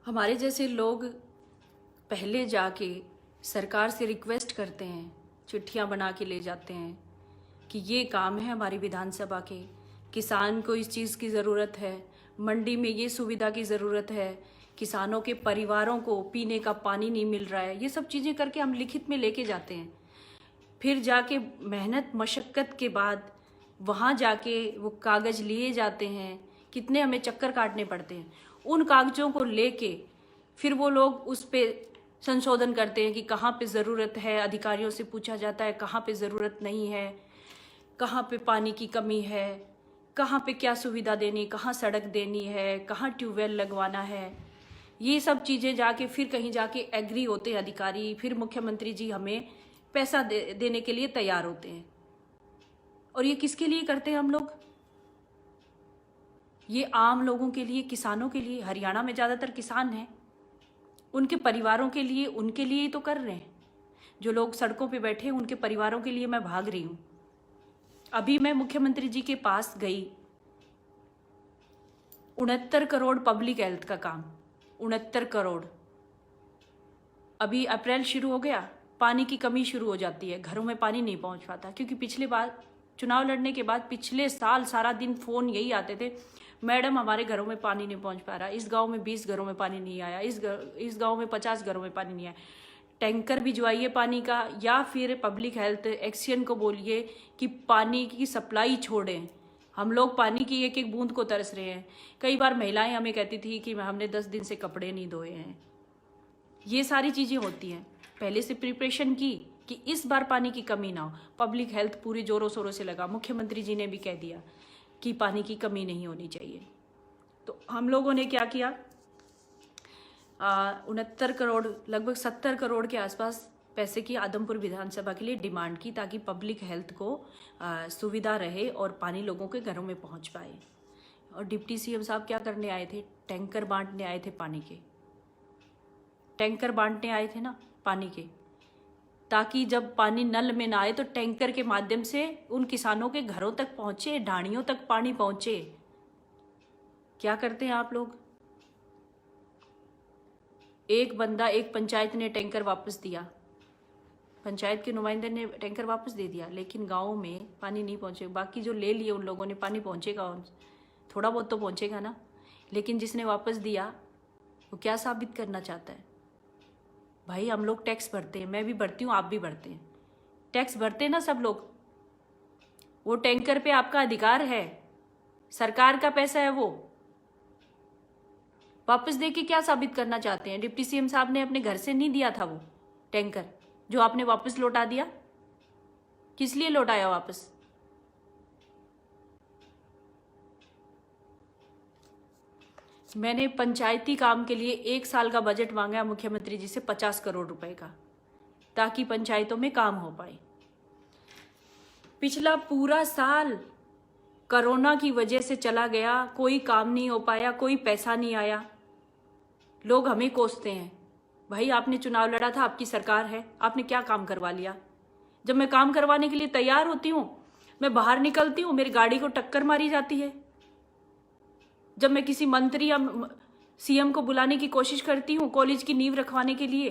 हमारे जैसे लोग पहले जाके सरकार से रिक्वेस्ट करते हैं, चिट्ठियां बना के ले जाते हैं कि ये काम है हमारी विधानसभा के, किसान को इस चीज़ की ज़रूरत है, मंडी में ये सुविधा की ज़रूरत है, किसानों के परिवारों को पीने का पानी नहीं मिल रहा है। ये सब चीज़ें करके हम लिखित में लेके जाते हैं। फिर जाके मेहनत मशक्क़त के बाद वहाँ जाके वो कागज़ लिए जाते हैं, कितने हमें चक्कर काटने पड़ते हैं। उन कागज़ों को लेके फिर वो लोग उस पे संशोधन करते हैं कि कहाँ पे ज़रूरत है, अधिकारियों से पूछा जाता है कहाँ पे ज़रूरत नहीं है, कहाँ पे पानी की कमी है, कहाँ पे क्या सुविधा देनी, कहाँ सड़क देनी है, कहाँ ट्यूबवेल लगवाना है। ये सब चीज़ें जाके फिर कहीं जाके एग्री होते हैं अधिकारी, फिर मुख्यमंत्री जी हमें पैसा देने के लिए तैयार होते हैं। और ये किसके लिए करते हैं हम लोग? ये आम लोगों के लिए, किसानों के लिए। हरियाणा में ज़्यादातर किसान हैं, उनके परिवारों के लिए, उनके लिए ही तो कर रहे हैं। जो लोग सड़कों पे बैठे हैं उनके परिवारों के लिए मैं भाग रही हूँ। अभी मैं मुख्यमंत्री जी के पास गई, 69 करोड़ पब्लिक हेल्थ का काम, 69 करोड़। अभी अप्रैल शुरू हो गया, पानी की कमी शुरू हो जाती है, घरों में पानी नहीं पहुंच पाता। क्योंकि पिछले बार चुनाव लड़ने के बाद पिछले साल सारा दिन फ़ोन यही आते थे, मैडम हमारे घरों में पानी नहीं पहुंच पा रहा, इस गांव में 20 घरों में पानी नहीं आया, इस गांव में 50 घरों में पानी नहीं आया। टैंकर भिजवाइए पानी का, या फिर पब्लिक हेल्थ एक्शन को बोलिए कि पानी की सप्लाई छोड़ें। हम लोग पानी की एक एक बूंद को तरस रहे हैं। कई बार महिलाएं हमें कहती थी कि हमने 10 दिन से कपड़े नहीं धोए हैं। ये सारी चीज़ें होती हैं। पहले से प्रिपरेशन की कि इस बार पानी की कमी ना हो। पब्लिक हेल्थ पूरी जोरों शोरों से लगा। मुख्यमंत्री जी ने भी कह दिया कि पानी की कमी नहीं होनी चाहिए। तो हम लोगों ने क्या किया, 69 करोड़, लगभग 70 करोड़ के आसपास पैसे की आदमपुर विधानसभा के लिए डिमांड की, ताकि पब्लिक हेल्थ को सुविधा रहे और पानी लोगों के घरों में पहुंच पाए। और डिप्टी सीएम साहब क्या करने आए थे? टैंकर बांटने आए थे पानी के। टैंकर बांटने आए थे ना पानी के, ताकि जब पानी नल में ना आए तो टैंकर के माध्यम से उन किसानों के घरों तक पहुंचे, ढाणियों तक पानी पहुंचे। क्या करते हैं आप लोग? एक बंदा, एक पंचायत ने टैंकर वापस दिया, पंचायत के नुमाइंदे ने टैंकर वापस दे दिया, लेकिन गाँव में पानी नहीं पहुंचे। बाकी जो ले लिए उन लोगों ने, पानी पहुंचेगा, थोड़ा बहुत तो पहुंचेगा ना। लेकिन जिसने वापस दिया वो क्या साबित करना चाहता है? भाई हम लोग टैक्स भरते हैं, मैं भी भरती हूँ, आप भी भरते हैं, टैक्स भरते हैं ना सब लोग। वो टैंकर पे आपका अधिकार है, सरकार का पैसा है, वो वापस दे के क्या साबित करना चाहते हैं? डिप्टी सीएम साहब ने अपने घर से नहीं दिया था वो टैंकर, जो आपने वापस लौटा दिया। किस लिए लौटाया वापस? मैंने पंचायती काम के लिए 1 साल का बजट मांगा मुख्यमंत्री जी से, 50 करोड़ रुपए का, ताकि पंचायतों में काम हो पाए। पिछला पूरा साल कोरोना की वजह से चला गया, कोई काम नहीं हो पाया, कोई पैसा नहीं आया। लोग हमें कोसते हैं, भाई आपने चुनाव लड़ा था, आपकी सरकार है, आपने क्या काम करवा लिया? जब मैं काम करवाने के लिए तैयार होती हूँ, मैं बाहर निकलती हूँ, मेरी गाड़ी को टक्कर मारी जाती है। जब मैं किसी मंत्री या सीएम को बुलाने की कोशिश करती हूँ कॉलेज की नींव रखवाने के लिए,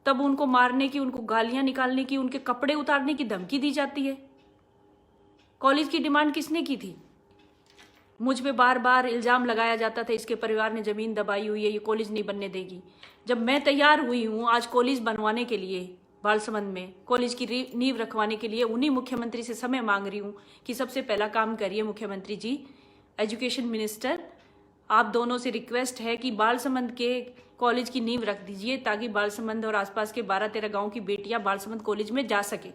तब उनको मारने की, उनको गालियां निकालने की, उनके कपड़े उतारने की धमकी दी जाती है। कॉलेज की डिमांड किसने की थी? मुझ पे बार बार इल्जाम लगाया जाता था, इसके परिवार ने जमीन दबाई हुई है, ये कॉलेज नहीं बनने देगी। जब मैं तैयार हुई हूँ आज कॉलेज बनवाने के लिए, बालसमंद में कॉलेज की नींव रखवाने के लिए, उन्हीं मुख्यमंत्री से समय मांग रही हूँ कि सबसे पहला काम करिए मुख्यमंत्री जी, एजुकेशन मिनिस्टर, आप दोनों से रिक्वेस्ट है कि बालसमंद के कॉलेज की नींव रख दीजिए, ताकि बालसमंद और आसपास के 12-13 गाँव की बेटियां बालसमंद कॉलेज में जा सके।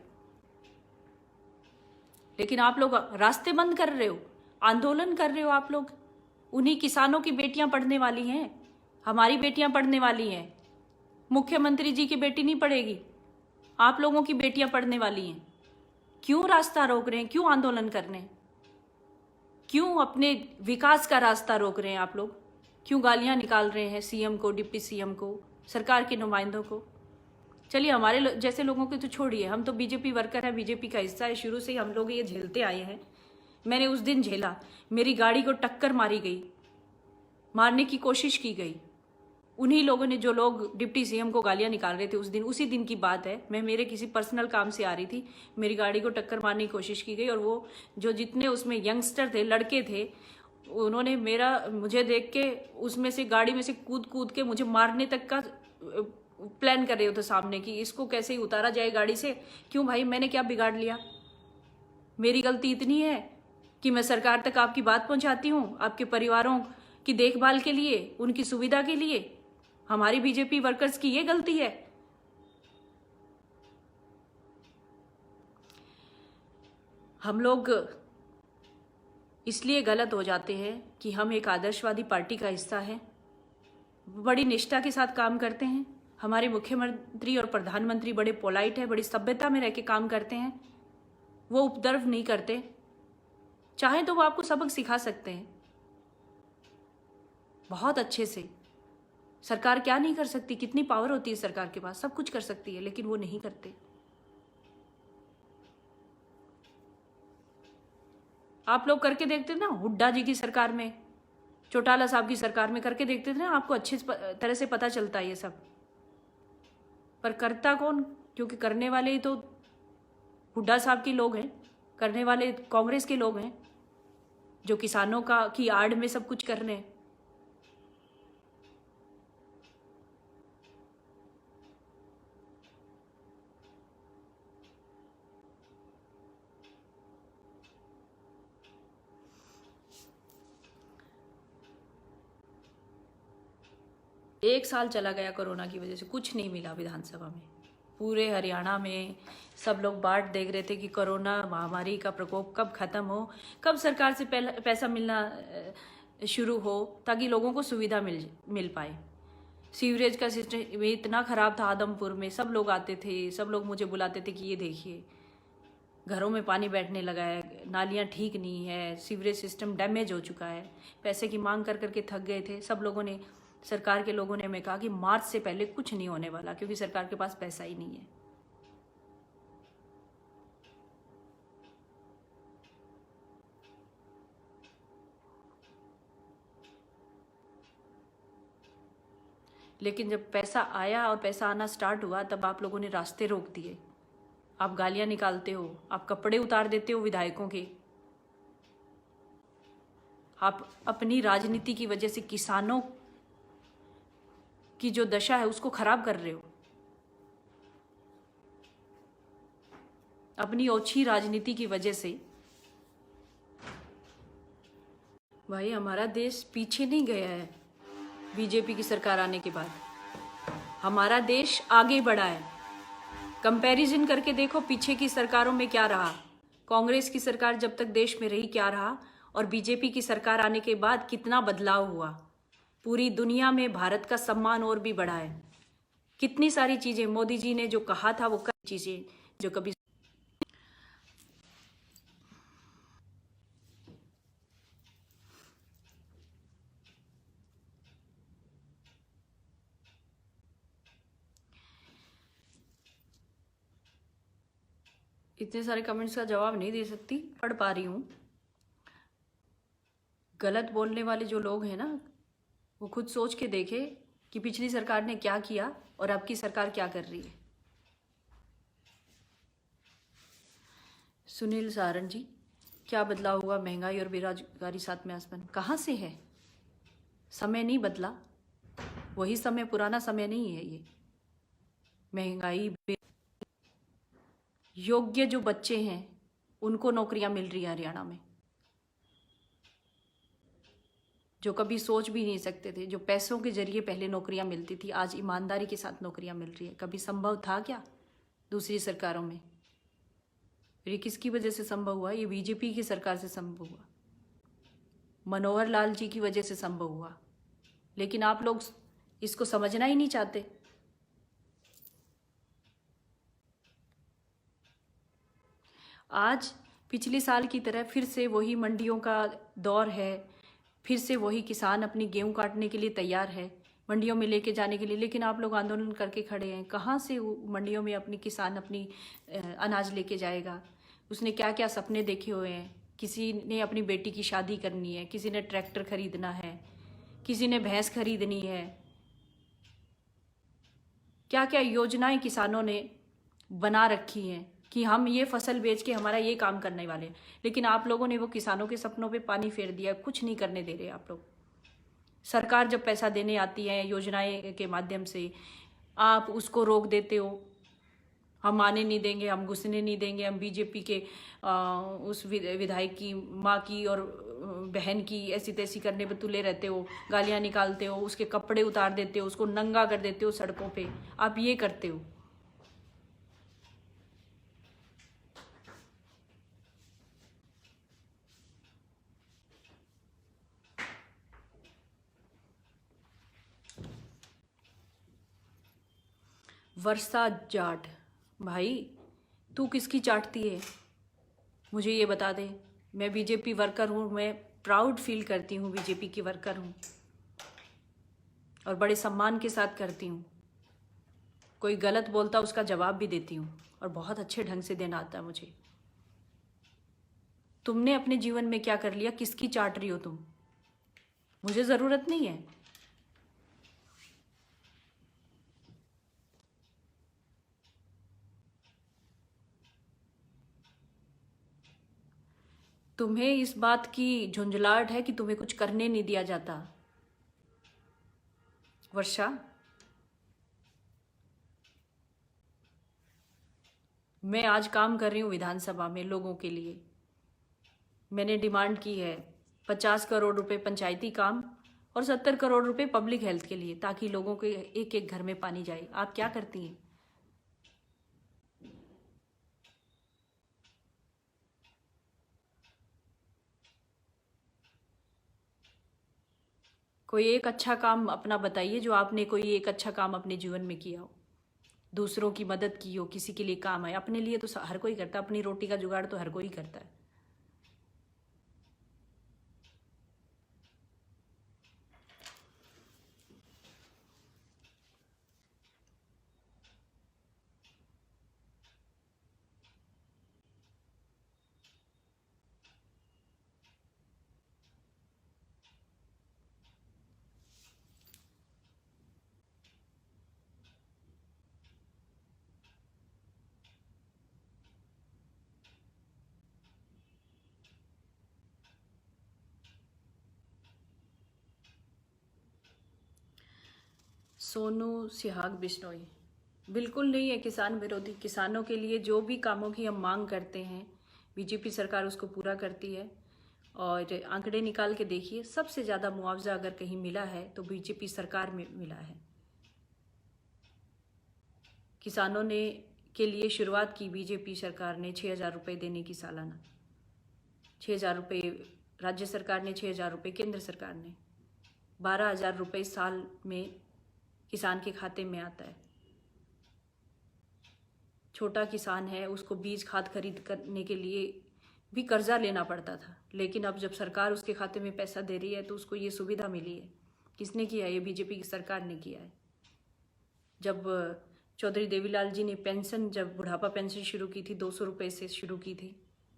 लेकिन आप लोग रास्ते बंद कर रहे हो, आंदोलन कर रहे हो आप लोग। उन्हीं किसानों की बेटियां पढ़ने वाली हैं, हमारी बेटियां पढ़ने वाली हैं। मुख्यमंत्री जी की बेटी नहीं पढ़ेगी, आप लोगों की बेटियां पढ़ने वाली हैं। क्यों रास्ता रोक रहे हैं? क्यों आंदोलन कर रहे हैं? क्यों अपने विकास का रास्ता रोक रहे हैं आप लोग? क्यों गालियां निकाल रहे हैं सीएम को, डिप्टी सीएम को, सरकार के नुमाइंदों को? चलिए हमारे जैसे लोगों को तो छोड़िए, हम तो बीजेपी वर्कर हैं, बीजेपी का हिस्सा है, शुरू से ही हम लोग ये झेलते आए हैं। मैंने उस दिन झेला, मेरी गाड़ी को टक्कर मारी गई, मारने की कोशिश की गई। उन्हीं लोगों ने, जो लोग डिप्टी सीएम को गालियां निकाल रहे थे उस दिन, उसी दिन की बात है। मैं मेरे किसी पर्सनल काम से आ रही थी, मेरी गाड़ी को टक्कर मारने की कोशिश की गई और वो जो जितने उसमें यंगस्टर थे, लड़के थे, उन्होंने मुझे देख के उसमें से, गाड़ी में से कूद कूद के मुझे मारने तक का प्लान कर रहे हो थे सामने, कि इसको कैसे ही उतारा जाए गाड़ी से। क्यों भाई, मैंने क्या बिगाड़ लिया? मेरी गलती इतनी है कि मैं सरकार तक आपकी बात पहुंचाती हूँ, आपके परिवारों की देखभाल के लिए, उनकी सुविधा के लिए। हमारी बीजेपी वर्कर्स की ये गलती है। हम लोग इसलिए गलत हो जाते हैं कि हम एक आदर्शवादी पार्टी का हिस्सा है, बड़ी निष्ठा के साथ काम करते हैं। हमारे मुख्यमंत्री और प्रधानमंत्री बड़े पोलाइट है, बड़ी सभ्यता में रह के काम करते हैं। वो उपद्रव नहीं करते। चाहे तो वो आपको सबक सिखा सकते हैं बहुत अच्छे से। सरकार क्या नहीं कर सकती? कितनी पावर होती है सरकार के पास, सब कुछ कर सकती है, लेकिन वो नहीं करते। आप लोग करके देखते थे ना, हुड्डा जी की सरकार में, चौटाला साहब की सरकार में करके देखते थे ना, आपको अच्छी तरह से पता चलता है ये सब। पर करता कौन? क्योंकि करने वाले ही तो हुड्डा साहब के लोग हैं, करने वाले कांग्रेस के लोग हैं, जो किसानों की आड़ में सब कुछ कर रहे हैं। एक साल चला गया कोरोना की वजह से, कुछ नहीं मिला विधानसभा में। पूरे हरियाणा में सब लोग बाट देख रहे थे कि कोरोना महामारी का प्रकोप कब खत्म हो, कब सरकार से पैसा मिलना शुरू हो, ताकि लोगों को सुविधा मिल पाए। सीवरेज का सिस्टम इतना खराब था आदमपुर में, सब लोग आते थे, सब लोग मुझे बुलाते थे कि ये देखिए घरों में पानी बैठने लगा है, नालियाँ ठीक नहीं है, सीवरेज सिस्टम डैमेज हो चुका है। पैसे की मांग कर करके थक गए थे सब लोगों ने, सरकार के लोगों ने। मैं कहा कि मार्च से पहले कुछ नहीं होने वाला, क्योंकि सरकार के पास पैसा ही नहीं है। लेकिन जब पैसा आया और पैसा आना स्टार्ट हुआ, तब आप लोगों ने रास्ते रोक दिए। आप गालियां निकालते हो, आप कपड़े उतार देते हो विधायकों के, आप अपनी राजनीति की वजह से किसानों की जो दशा है उसको खराब कर रहे हो। अपनी ओछी राजनीति की वजह से। भाई, हमारा देश पीछे नहीं गया है बीजेपी की सरकार आने के बाद, हमारा देश आगे बढ़ा है। कंपैरिजन करके देखो पीछे की सरकारों में क्या रहा, कांग्रेस की सरकार जब तक देश में रही क्या रहा, और बीजेपी की सरकार आने के बाद कितना बदलाव हुआ। पूरी दुनिया में भारत का सम्मान और भी बढ़ा है। कितनी सारी चीजें मोदी जी ने जो कहा था वो चीजें जो कभी इतने सारे कमेंट्स का जवाब नहीं दे सकती, पढ़ पा रही हूँ। गलत बोलने वाले जो लोग हैं ना, वो खुद सोच के देखे कि पिछली सरकार ने क्या किया और अब की सरकार क्या कर रही है। सुनील सारन जी, क्या बदलाव हुआ? महंगाई और बेरोजगारी साथ में आसमान। कहाँ से है? समय नहीं बदला, वही समय, पुराना समय नहीं है ये। महंगाई, योग्य जो बच्चे हैं उनको नौकरियां मिल रही है हरियाणा में, जो कभी सोच भी नहीं सकते थे। जो पैसों के जरिए पहले नौकरियां मिलती थी, आज ईमानदारी के साथ नौकरियां मिल रही है। कभी संभव था क्या दूसरी सरकारों में? ये किसकी वजह से संभव हुआ? ये बीजेपी की सरकार से संभव हुआ, मनोहर लाल जी की वजह से संभव हुआ। लेकिन आप लोग इसको समझना ही नहीं चाहते। आज पिछले साल की तरह फिर से वही मंडियों का दौर है, फिर से वही किसान अपनी गेहूं काटने के लिए तैयार है, मंडियों में लेके जाने के लिए। लेकिन आप लोग आंदोलन करके खड़े हैं। कहाँ से मंडियों में अपनी किसान अपनी अनाज लेके जाएगा? उसने क्या क्या सपने देखे हुए हैं। किसी ने अपनी बेटी की शादी करनी है, किसी ने ट्रैक्टर खरीदना है, किसी ने भैंस खरीदनी है, क्या क्या योजनाएं किसानों ने बना रखी हैं कि हम ये फसल बेच के हमारा ये काम करने वाले हैं। लेकिन आप लोगों ने वो किसानों के सपनों पे पानी फेर दिया, कुछ नहीं करने दे रहे आप लोग। सरकार जब पैसा देने आती है योजनाएं के माध्यम से, आप उसको रोक देते हो। हम आने नहीं देंगे, हम घुसने नहीं देंगे, हम बीजेपी के उस विधायक की माँ की और बहन की ऐसी तैसी करने पे तुले रहते हो, गालियाँ निकालते हो, उसके कपड़े उतार देते हो, उसको नंगा कर देते हो सड़कों पे। आप ये करते हो। वर्षा जाट, भाई तू किसकी चाटती है, मुझे ये बता दे। मैं बीजेपी वर्कर हूँ, मैं प्राउड फील करती हूँ, बीजेपी की वर्कर हूँ और बड़े सम्मान के साथ करती हूँ। कोई गलत बोलता उसका जवाब भी देती हूँ और बहुत अच्छे ढंग से देना आता है मुझे। तुमने अपने जीवन में क्या कर लिया, किसकी चाट रही हो तुम? मुझे ज़रूरत नहीं है। तुम्हें इस बात की झुंझलाहट है कि तुम्हें कुछ करने नहीं दिया जाता। वर्षा, मैं आज काम कर रही हूँ विधानसभा में लोगों के लिए। मैंने डिमांड की है 50 करोड़ रुपए पंचायती काम और 70 करोड़ रुपए पब्लिक हेल्थ के लिए, ताकि लोगों के एक एक घर में पानी जाए। आप क्या करती हैं? कोई एक अच्छा काम अपना बताइए, जो आपने कोई एक अच्छा काम अपने जीवन में किया हो, दूसरों की मदद की हो, किसी के लिए काम है। अपने लिए तो हर कोई करता है, अपनी रोटी का जुगाड़ तो हर कोई करता है। सोनू सिहाग बिश्नोई, बिल्कुल नहीं है किसान विरोधी। किसानों के लिए जो भी कामों की हम मांग करते हैं, बीजेपी सरकार उसको पूरा करती है। और आंकड़े निकाल के देखिए, सबसे ज़्यादा मुआवजा अगर कहीं मिला है तो बीजेपी सरकार में मिला है। किसानों ने के लिए शुरुआत की बीजेपी सरकार ने 6,000 रुपये देने की सालाना। 6,000 रुपये राज्य सरकार ने, 6,000 रुपये केंद्र सरकार ने। 12,000 रुपये साल में किसान के खाते में आता है। छोटा किसान है, उसको बीज खाद खरीद करने के लिए भी कर्जा लेना पड़ता था, लेकिन अब जब सरकार उसके खाते में पैसा दे रही है तो उसको ये सुविधा मिली है। किसने किया है? ये बीजेपी की सरकार ने किया है। जब चौधरी देवीलाल जी ने पेंशन, जब बुढ़ापा पेंशन शुरू की थी, 200 रुपये से शुरू की थी,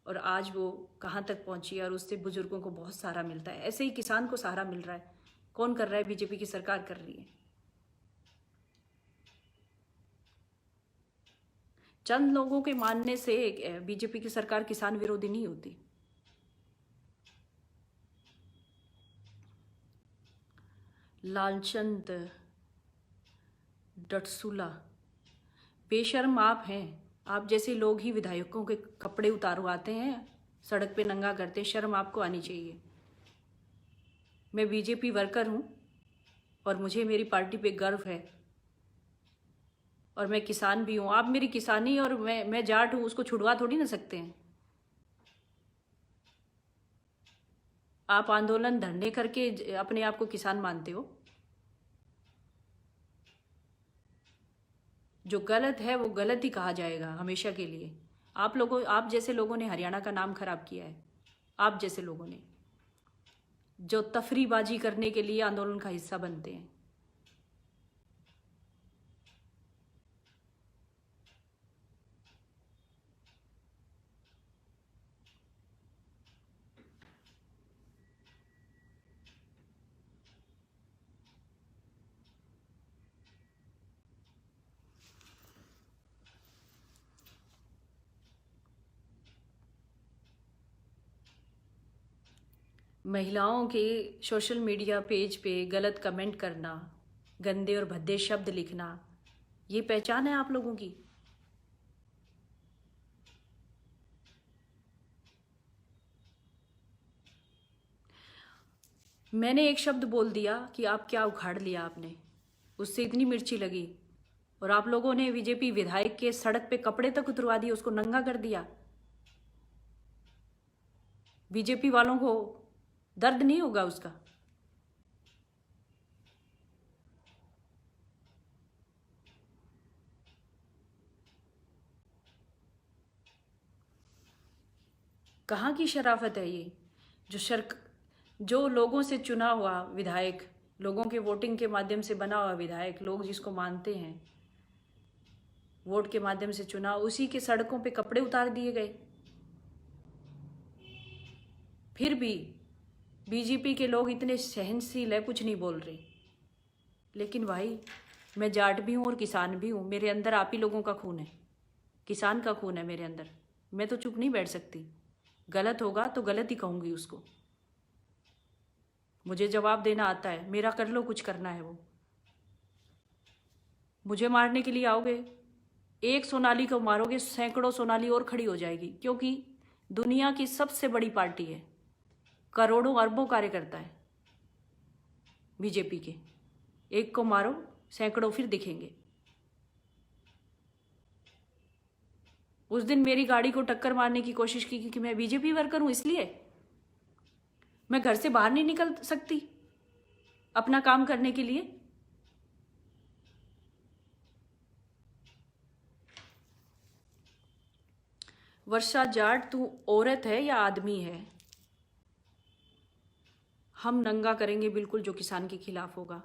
और आज वो कहाँ तक पहुंची है, और उससे बुजुर्गों को बहुत सहारा मिलता है। ऐसे ही किसान को सहारा मिल रहा है। कौन कर रहा है? बीजेपी की सरकार कर रही है। चंद लोगों के मानने से बीजेपी की सरकार किसान विरोधी नहीं होती। लालचंद डटसूला, बेशर्म आप हैं। आप जैसे लोग ही विधायकों के कपड़े उतारवाते हैं, सड़क पे नंगा करते हैं। शर्म आपको आनी चाहिए। मैं बीजेपी वर्कर हूँ और मुझे मेरी पार्टी पे गर्व है, और मैं किसान भी हूँ। आप मेरी किसानी और मैं जाट हूँ, उसको छुड़वा थोड़ी ना सकते हैं। आप आंदोलन धरने करके अपने आप को किसान मानते हो। जो गलत है वो गलत ही कहा जाएगा हमेशा के लिए। आप जैसे लोगों ने हरियाणा का नाम खराब किया है। आप जैसे लोगों ने, जो तफरीबाजी करने के लिए आंदोलन का हिस्सा बनते हैं। महिलाओं के सोशल मीडिया पेज पे गलत कमेंट करना, गंदे और भद्दे शब्द लिखना, ये पहचान है आप लोगों की? मैंने एक शब्द बोल दिया कि आप क्या उखाड़ लिया आपने, उससे इतनी मिर्ची लगी। और आप लोगों ने बीजेपी विधायक के सड़क पे कपड़े तक उतरवा दिए, उसको नंगा कर दिया। बीजेपी वालों को दर्द नहीं होगा उसका? कहाँ की शराफत है ये? जो लोगों से चुना हुआ विधायक, लोगों के वोटिंग के माध्यम से बना हुआ विधायक, लोग जिसको मानते हैं, वोट के माध्यम से चुना, उसी के सड़कों पे कपड़े उतार दिए गए। फिर भी बीजेपी के लोग इतने सहनशील है, कुछ नहीं बोल रहे। लेकिन भाई, मैं जाट भी हूँ और किसान भी हूँ, मेरे अंदर आप ही लोगों का खून है, किसान का खून है मेरे अंदर। मैं तो चुप नहीं बैठ सकती। गलत होगा तो गलत ही कहूँगी उसको। मुझे जवाब देना आता है, मेरा कर लो, कुछ करना है वो। मुझे मारने के लिए आओगे, एक सोनाली को मारोगे, सैकड़ों सोनाली और खड़ी हो जाएगी, क्योंकि दुनिया की सबसे बड़ी पार्टी है, करोड़ों अरबों कार्यकर्ता है बीजेपी के। एक को मारो, सैकड़ों फिर दिखेंगे। उस दिन मेरी गाड़ी को टक्कर मारने की कोशिश की क्योंकि मैं बीजेपी वर्कर हूं, इसलिए मैं घर से बाहर नहीं निकल सकती अपना काम करने के लिए। वर्षा जाट, तू औरत है या आदमी है? हम नंगा करेंगे बिल्कुल जो किसान के खिलाफ होगा।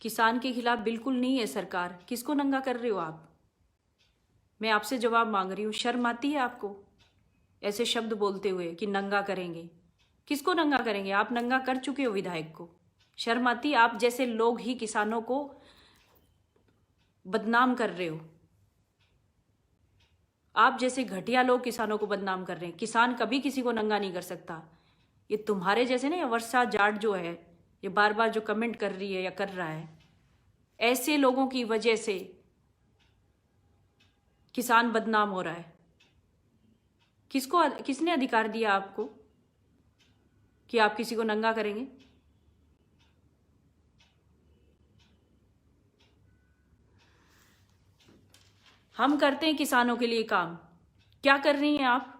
किसान के खिलाफ बिल्कुल नहीं है सरकार। किसको नंगा कर रहे हो आप? मैं आपसे जवाब मांग रही हूँ। शर्म आती है आपको ऐसे शब्द बोलते हुए कि नंगा करेंगे? किसको नंगा करेंगे? आप नंगा कर चुके हो विधायक को। शर्म आती है? आप जैसे लोग ही किसानों को बदनाम कर रहे हो। आप जैसे घटिया लोग किसानों को बदनाम कर रहे हैं। किसान कभी किसी को नंगा नहीं कर सकता। ये तुम्हारे जैसे ना, ये वर्षा जाट जो है, ये बार बार जो कमेंट कर रही है या कर रहा है, ऐसे लोगों की वजह से किसान बदनाम हो रहा है। किसने अधिकार दिया आपको कि आप किसी को नंगा करेंगे? हम करते हैं किसानों के लिए काम। क्या कर रही हैं आप?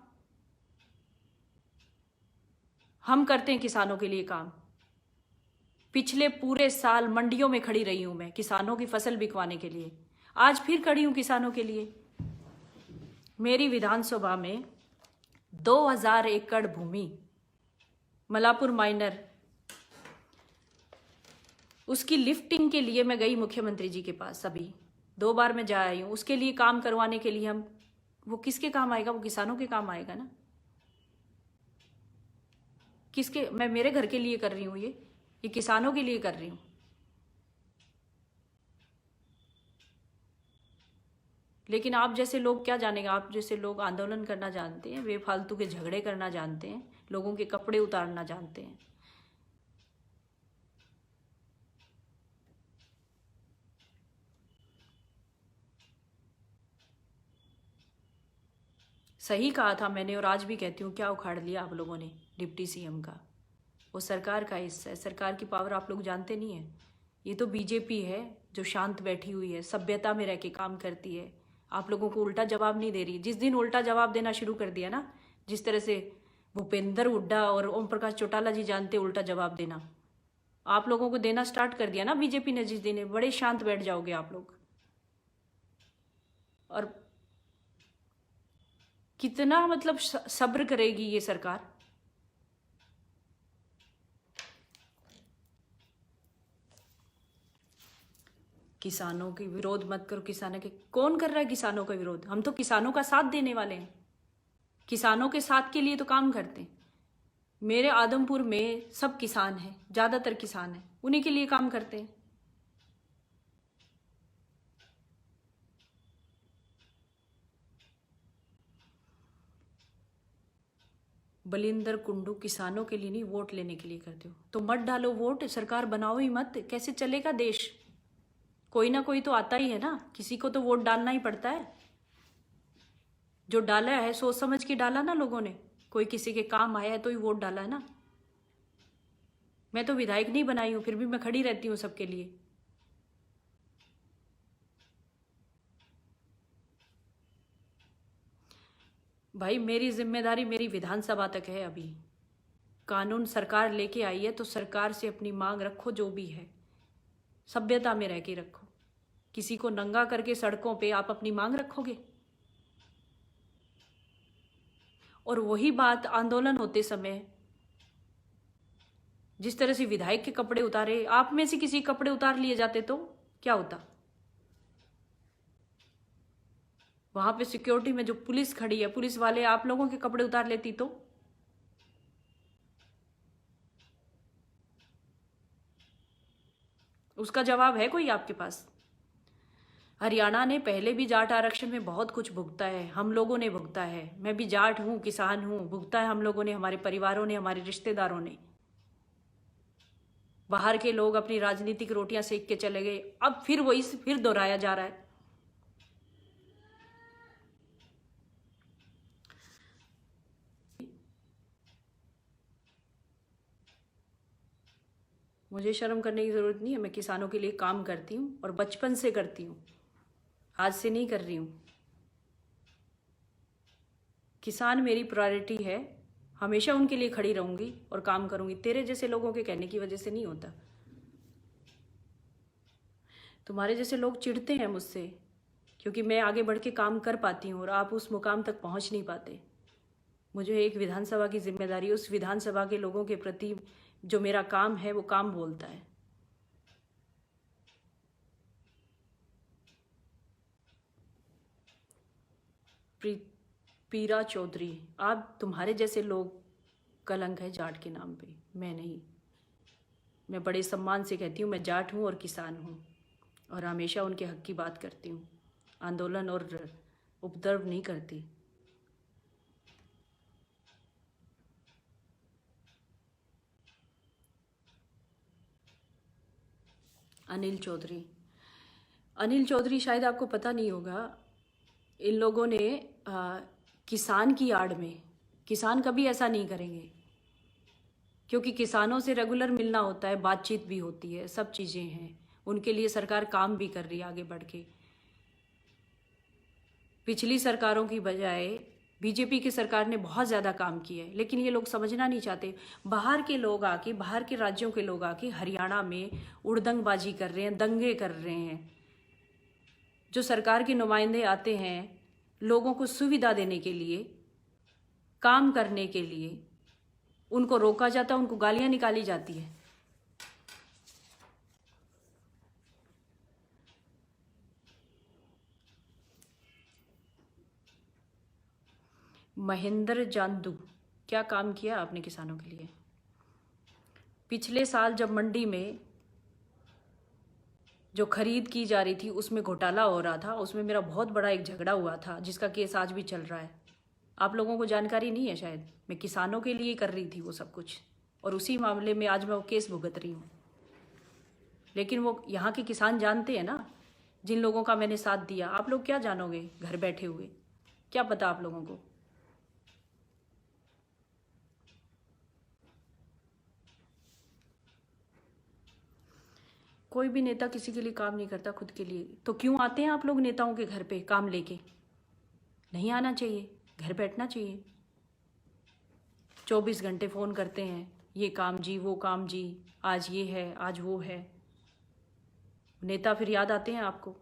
हम करते हैं किसानों के लिए काम। पिछले पूरे साल मंडियों में खड़ी रही हूं मैं किसानों की फसल बिकवाने के लिए। आज फिर खड़ी हूं किसानों के लिए। मेरी विधानसभा में 2000 एकड़ भूमि मलापुर माइनर, उसकी लिफ्टिंग के लिए मैं गई मुख्यमंत्री जी के पास। अभी 2 बार मैं जा आई हूं उसके लिए काम करवाने के लिए। हम वो किसके काम आएगा? वो किसानों के काम आएगा ना। किसके? मैं मेरे घर के लिए कर रही हूँ, ये किसानों के लिए कर रही हूँ। लेकिन आप जैसे लोग क्या जानेंगे? आप जैसे लोग आंदोलन करना जानते हैं, बेफालतू के झगड़े करना जानते हैं, लोगों के कपड़े उतारना जानते हैं। सही कहा था मैंने और आज भी कहती हूँ, क्या उखाड़ लिया आप लोगों ने डिप्टी सीएम का? वो सरकार का हिस्सा है। सरकार की पावर आप लोग जानते नहीं है। ये तो बीजेपी है जो शांत बैठी हुई है, सभ्यता में रह के काम करती है। आप लोगों को उल्टा जवाब नहीं दे रही। जिस दिन उल्टा जवाब देना शुरू कर दिया ना, जिस तरह से भूपेंद्र हुड्डा और ओम प्रकाश चौटाला जी जानते उल्टा जवाब देना, आप लोगों को देना स्टार्ट कर दिया ना बीजेपी ने, जिस दिन बड़े शांत बैठ जाओगे आप लोग। और कितना मतलब सब्र करेगी ये सरकार? किसानों के विरोध मत करो। किसानों के कौन कर रहा है? किसानों का विरोध? हम तो किसानों का साथ देने वाले हैं। किसानों के साथ के लिए तो काम करते हैं। मेरे आदमपुर में सब किसान हैं, ज्यादातर किसान हैं, उन्हीं के लिए काम करते हैं। बलिंदर कुंडू किसानों के लिए नहीं, वोट लेने के लिए करते हो तो मत डालो वोट, सरकार बनाओ ही मत, कैसे चलेगा देश? कोई ना कोई तो आता ही है ना, किसी को तो वोट डालना ही पड़ता है। जो डाला है सोच समझ के डाला ना लोगों ने, कोई किसी के काम आया है तो ही वोट डाला है ना। मैं तो विधायक नहीं बनाई हूं, फिर भी मैं खड़ी रहती हूँ सबके लिए। भाई मेरी जिम्मेदारी मेरी विधानसभा तक है। अभी कानून सरकार लेके आई है तो सरकार से अपनी मांग रखो, जो भी है सभ्यता में रह के रखो। किसी को नंगा करके सड़कों पे आप अपनी मांग रखोगे? और वही बात आंदोलन होते समय जिस तरह से विधायक के कपड़े उतारे, आप में से किसी कपड़े उतार लिए जाते तो क्या होता? वहां पे सिक्योरिटी में जो पुलिस खड़ी है, पुलिस वाले आप लोगों के कपड़े उतार लेती तो? उसका जवाब है कोई आपके पास? हरियाणा ने पहले भी जाट आरक्षण में बहुत कुछ भुगता है, हम लोगों ने भुगता है। मैं भी जाट हूं, किसान हूं, भुगता है हम लोगों ने, हमारे परिवारों ने, हमारे रिश्तेदारों ने। बाहर के लोग अपनी राजनीतिक रोटियां सेक के चले गए, अब फिर वही फिर दोहराया जा रहा है। मुझे शर्म करने की जरूरत नहीं है, मैं किसानों के लिए काम करती हूँ और बचपन से करती हूँ, आज से नहीं कर रही हूँ। किसान मेरी प्रायोरिटी है, हमेशा उनके लिए खड़ी रहूंगी और काम करूंगी। तेरे जैसे लोगों के कहने की वजह से नहीं होता। तुम्हारे जैसे लोग चिढ़ते हैं मुझसे क्योंकि मैं आगे बढ़ के काम कर पाती हूँ और आप उस मुकाम तक पहुँच नहीं पाते। मुझे एक विधानसभा की जिम्मेदारी, उस विधानसभा के लोगों के प्रति जो मेरा काम है वो काम बोलता है। पीरा चौधरी, आप तुम्हारे जैसे लोग कलंक है जाट के नाम पे, मैं नहीं। मैं बड़े सम्मान से कहती हूँ मैं जाट हूँ और किसान हूँ और हमेशा उनके हक की बात करती हूँ, आंदोलन और उपद्रव नहीं करती। अनिल चौधरी, अनिल चौधरी शायद आपको पता नहीं होगा, इन लोगों ने किसान की आड़ में, किसान कभी ऐसा नहीं करेंगे क्योंकि किसानों से रेगुलर मिलना होता है, बातचीत भी होती है, सब चीज़ें हैं, उनके लिए सरकार काम भी कर रही है आगे बढ़ के। पिछली सरकारों की बजाय बीजेपी की सरकार ने बहुत ज़्यादा काम किया है, लेकिन ये लोग समझना नहीं चाहते। बाहर के लोग आके, बाहर के राज्यों के लोग आके हरियाणा में उड़दंगबाजी कर रहे हैं, दंगे कर रहे हैं। जो सरकार के नुमाइंदे आते हैं लोगों को सुविधा देने के लिए, काम करने के लिए, उनको रोका जाता है, उनको गालियां निकाली जाती है। महेंद्र जांदू, क्या काम किया आपने किसानों के लिए? पिछले साल जब मंडी में जो खरीद की जा रही थी उसमें घोटाला हो रहा था, उसमें मेरा बहुत बड़ा एक झगड़ा हुआ था जिसका केस आज भी चल रहा है। आप लोगों को जानकारी नहीं है शायद, मैं किसानों के लिए कर रही थी वो सब कुछ, और उसी मामले में आज मैं वो केस भुगत रही हूँ। लेकिन वो यहाँ के किसान जानते हैं ना, जिन लोगों का मैंने साथ दिया। आप लोग क्या जानोगे घर बैठे हुए, क्या पता आप लोगों को? कोई भी नेता किसी के लिए काम नहीं करता, खुद के लिए। तो क्यों आते हैं आप लोग नेताओं के घर पे काम लेके? नहीं आना चाहिए, घर बैठना चाहिए। 24 घंटे फ़ोन करते हैं, ये काम जी, वो काम जी, आज ये है, आज वो है। नेता फिर याद आते हैं आपको।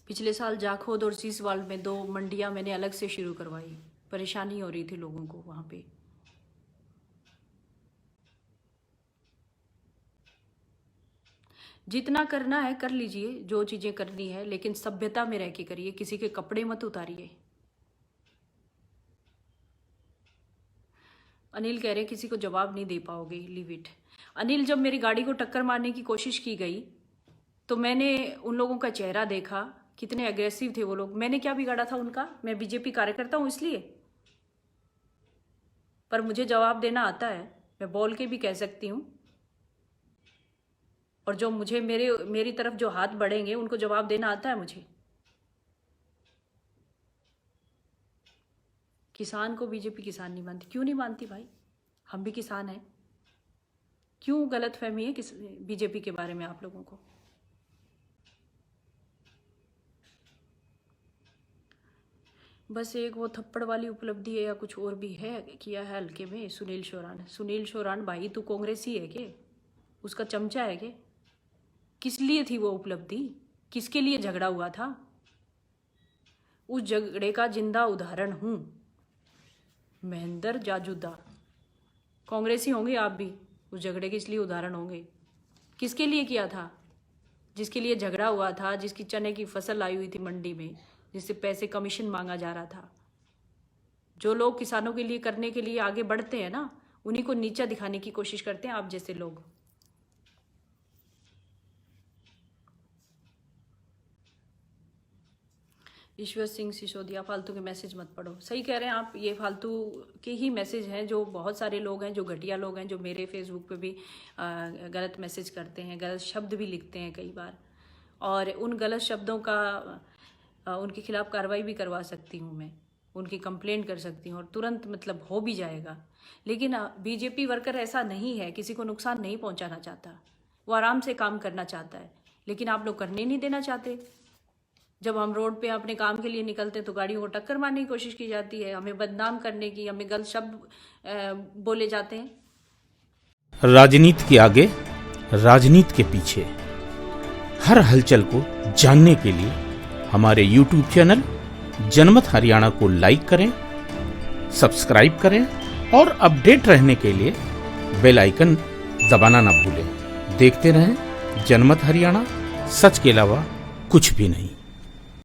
पिछले साल जाखोद और सीसवाल में 2 मंडियां मैंने अलग से शुरू करवाई, परेशानी हो रही थी लोगों को वहाँ पे। जितना करना है कर लीजिए, जो चीज़ें करनी है, लेकिन सभ्यता में रह के करिए, किसी के कपड़े मत उतारिए। अनिल कह रहे किसी को जवाब नहीं दे पाओगे, लीव इट। अनिल, जब मेरी गाड़ी को टक्कर मारने की कोशिश की गई तो मैंने उन लोगों का चेहरा देखा, कितने अग्रेसिव थे वो लोग। मैंने क्या बिगाड़ा था उनका? मैं बीजेपी कार्यकर्ता हूँ इसलिए। पर मुझे जवाब देना आता है, मैं बोल के भी कह सकती हूँ। और जो मुझे मेरी तरफ जो हाथ बढ़ेंगे उनको जवाब देना आता है मुझे। किसान को बीजेपी किसान नहीं मानती। क्यों नहीं मानती भाई? हम भी किसान हैं। क्यों गलतफहमी है बीजेपी के बारे में आप लोगों को? बस एक वो थप्पड़ वाली उपलब्धि है या कुछ और भी है किया है हल्के में सुनील शोरान। सुनील शोरान भाई, तू कांग्रेसी है के? उसका चमचा है के? किस लिए थी वो उपलब्धि? किसके लिए झगड़ा हुआ था? उस झगड़े का जिंदा उदाहरण हूं महेंद्र जाजूदा। कांग्रेसी होंगे आप भी, उस झगड़े के इसलिए उदाहरण होंगे। किसके लिए किया था? जिसके लिए झगड़ा हुआ था, जिसकी चने की फसल आई हुई थी मंडी में, जिससे पैसे कमीशन मांगा जा रहा था। जो लोग किसानों के लिए करने के लिए आगे बढ़ते हैं ना, उन्हीं को नीचा दिखाने की कोशिश करते हैं आप जैसे लोग। ईश्वर सिंह सिसोदिया, फालतू के मैसेज मत पढ़ो। सही कह रहे हैं आप, ये फालतू के ही मैसेज हैं। जो बहुत सारे लोग हैं, जो घटिया लोग हैं, जो मेरे फेसबुक पे भी गलत मैसेज करते हैं, गलत शब्द भी लिखते हैं कई बार। और उन गलत शब्दों का उनके खिलाफ कार्रवाई भी करवा सकती हूँ मैं, उनकी कंप्लेंट कर सकती हूँ और तुरंत मतलब हो भी जाएगा। लेकिन बीजेपी वर्कर ऐसा नहीं है, किसी को नुकसान नहीं पहुँचाना चाहता। वो आराम से काम करना चाहता है, लेकिन आप लोग करने नहीं देना चाहते। जब हम रोड पे अपने काम के लिए निकलते हैं तो गाड़ियों को टक्कर मारने की कोशिश की जाती है, हमें बदनाम करने की, हमें गलत शब्द बोले जाते हैं। राजनीति के आगे, राजनीति के पीछे, हर हलचल को जानने के लिए हमारे YouTube चैनल जनमत हरियाणा को लाइक करें, सब्सक्राइब करें और अपडेट रहने के लिए बेल आइकन दबाना ना भूलें। देखते रहें जनमत हरियाणा, सच के अलावा कुछ भी नहीं।